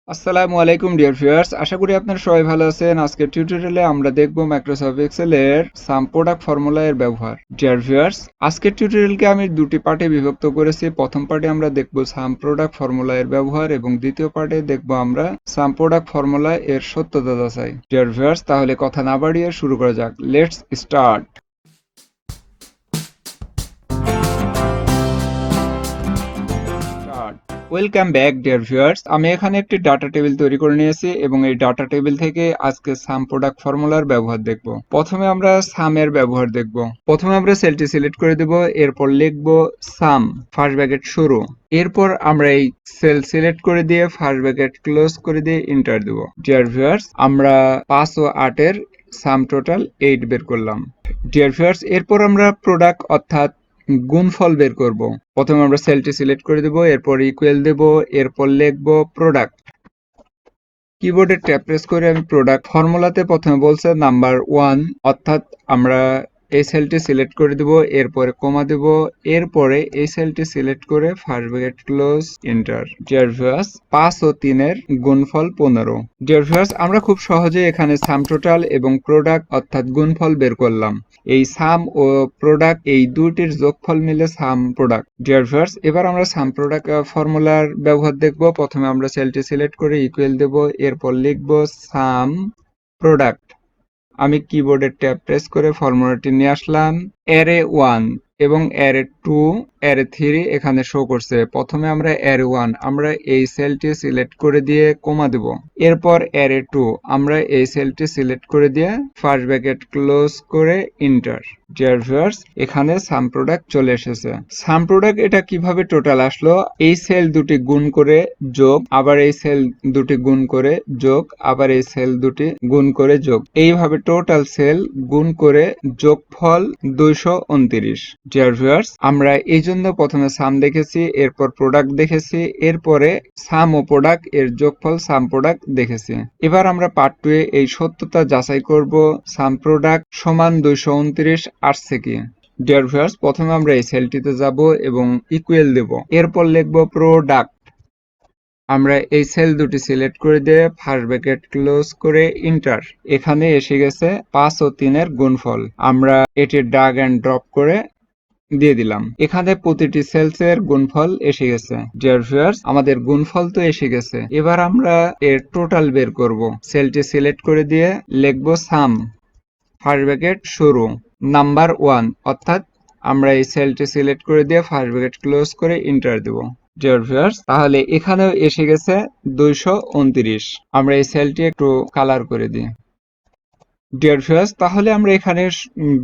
আসসালামু আলাইকুম dear viewers, আশা করি আপনারা সবাই ভালো আছেন। আজকের টিউটোরিয়ালে আমরা দেখব মাইক্রোসফট এক্সেলের সাম প্রোডাক্ট ফর্মুলা এর ব্যবহার। ডিয়ার ভিউয়ার্স, আজকের টিউটোরিয়ালকে আমি দুটি পার্টে বিভক্ত করেছি। প্রথম পার্টে আমরা দেখব সাম প্রোডাক্ট ফর্মুলা এর ব্যবহার এবং দ্বিতীয় পার্টে দেখব আমরা সাম প্রোডাক্ট ফর্মুলা এর সত্যতা যাচাই। ডিয়ার ভিউয়ার্স, তাহলে কথা না বাড়িয়ে শুরু করা যাক। Let's start. Welcome back dear viewers, আমি এখানে একটি ডাটা টেবিল তৈরি করে নিয়েছি এবং এই ডাটা টেবিল থেকে আজকে সাম প্রোডাক্ট ফর্মুলার ব্যবহার দেখব। প্রথমে আমরা সাম এর ব্যবহার দেখব। প্রথমে আমরা সেলটি সিলেক্ট করে দেব, এরপর লিখব সাম ফার্স্ট ব্র্যাকেট শুরু। এরপর আমরা এই সেল সিলেক্ট করে দিয়ে ফার্স্ট ব্র্যাকেট ক্লোজ করে দিয়ে এন্টার দেব। ডিয়ার ভিউয়ার্স, আমরা 5 ও 8 এর সাম টোটাল 8 বের করলাম। ডিয়ার ভিউয়ার্স, এরপর আমরা প্রোডাক্ট অর্থাৎ গুণফল বের করব। প্রথমে আমরা সেলটি সিলেক্ট করে দেব, এরপর ইকুয়াল দেব, এরপর লিখব প্রোডাক্ট। কিবোর্ডে ট্যাব প্রেস করে আমি প্রোডাক্ট ফর্মুলাতে প্রথমে বলছে নাম্বার 1, অর্থাৎ আমরা এই সেলটি সিলেক্ট করে দেব, এরপরে কমা দেব, এরপরে এই সেলটি সিলেক্ট করে first bracket close enter. Dear viewers, 5 ও 3 এর গুণফল 15। ডিয়ার ভিউয়ার্স, আমরা খুব সহজে এখানে সাম টোটাল এবং প্রোডাক্ট অর্থাৎ গুণফল বের করলাম। এই সাম ও প্রোডাক্ট এই দুইটির যোগফল মিলে সাম প্রোডাক্ট। ডিয়ার ভিউয়ার্স, এবার আমরা সাম প্রোডাক্ট ফর্মুলার ব্যবহার দেখব। প্রথমে আমরা সেলটি সিলেক্ট করে ইকুয়াল দেব, এরপর লিখব সাম প্রোডাক্ট। আমি কিবোর্ডের ট্যাব প্রেস করে ফর্মুলাটি নিয়ে আসলাম। অ্যারে 1 এবং অ্যারে 2, অ্যারে 3 এখানে শো করছে। প্রথমে আমরা অ্যারে 1 আমরা এই সেলটি সিলেক্ট করে দিয়ে কমা দেব। এরপর অ্যারে 2 আমরা এই সেলটি সিলেক্ট করে দিয়ে ফার্স্ট ব্র্যাকেট ক্লোজ করে এন্টার। ডিয়ার ভিউয়ার্স, এখানে সাম প্রোডাক্ট চলে এসেছে। সাম প্রোডাক্ট এটা কিভাবে টোটাল আসলো? এই সেল দুটি গুণ করে যোগ, আবার এই সেল দুটি গুণ করে যোগ, আবার এই সেল দুটি গুণ করে যোগ, এইভাবে টোটাল সেল গুণ করে যোগফল 229। ডিয়ার ভিউয়ার্স, আমরা এই জন্য প্রথমে সাম দেখেছি, এরপর প্রোডাক্ট দেখেছি, এরপরে সাম ও প্রোডাক্ট এর যোগফল সাম প্রোডাক্ট দেখেছি। এবার আমরা পার্ট 2 এ এই সত্যতা যাচাই করব। সাম প্রোডাক্ট সমান 229 আসছে কি। ডিয়ার ভিউয়ার্স, প্রথমে আমরা এই সেলটিতে যাব এবং ইকুয়াল দেব, এরপর লিখব প্রোডাক্ট। আমরা এই সেল দুটি সিলেক্ট করে দিয়ে ফার্স্ট ব্র্যাকেট ক্লোজ করে এন্টার। এখানে এসে গেছে 5 ও 3 এর গুণফল। আমরা এটি ড্র্যাগ এন্ড ড্রপ করে দিয়ে দিলাম। এখানে প্রতিটি সেলস এর গুণফল এসে গেছে। ডিয়ার ভিউয়ার্স, আমাদের গুণফল তো এসে গেছে। এবার আমরা এর টোটাল বের করব। সেলটি সিলেক্ট করে দিয়ে লিখব সাম ফার্স্ট ব্র্যাকেট শুরু নাম্বার 1, অর্থাৎ আমরা এই সেলটি সিলেক্ট করে দিয়ে ফার্স্ট ব্র্যাকেট ক্লোজ করে এন্টার দেব। ডিয়ার ভিউয়ার্স, তাহলে এখানেও এসে গেছে 229। আমরা এই সেলটি একটু কালার করে দিই। ডিয়ার ভিউয়ার্স, তাহলে আমরা এখানে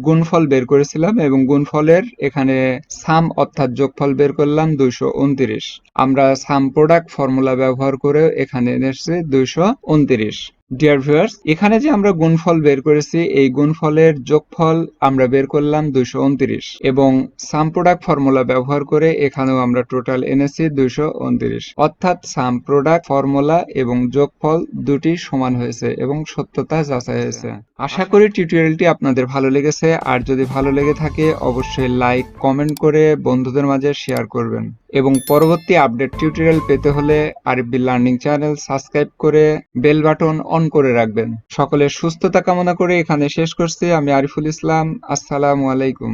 গুণফল বের করেছিলাম এবং গুণফলের এখানে সাম অর্থাৎ যোগফল বের করলাম 229। আমরা সাম প্রোডাক্ট ফর্মুলা ব্যবহার করে এখানে এনেছি 229। ডিয়ার ভিউয়ার্স, এখানে যে আমরা গুণফল বের করেছি এই গুণফলের যোগফল আমরা বের করলাম 229 এবং সাম প্রোডাক্ট ফর্মুলা ব্যবহার করে এখানেও আমরা টোটাল এনেছি 229, অর্থাৎ সাম প্রোডাক্ট ফর্মুলা এবং যোগফল দুটি সমান হয়েছে এবং সত্যতা যাচাই হয়েছে। আশা করি টিউটোরিয়ালটি আপনাদের ভালো লেগেছে, আর যদি ভালো লেগে থাকে অবশ্যই লাইক কমেন্ট করে বন্ধুদের মাঝে শেয়ার করবেন এবং পরবর্তী আপডেট টিউটোরিয়াল পেতে হলে আরিফবি লার্নিং চ্যানেল সাবস্ক্রাইব করে বেল বাটন অন করে রাখবেন। সকলের সুস্থতা কামনা করে এখানে শেষ করছি। আমি আরিফুল ইসলাম। আসসালামু আলাইকুম।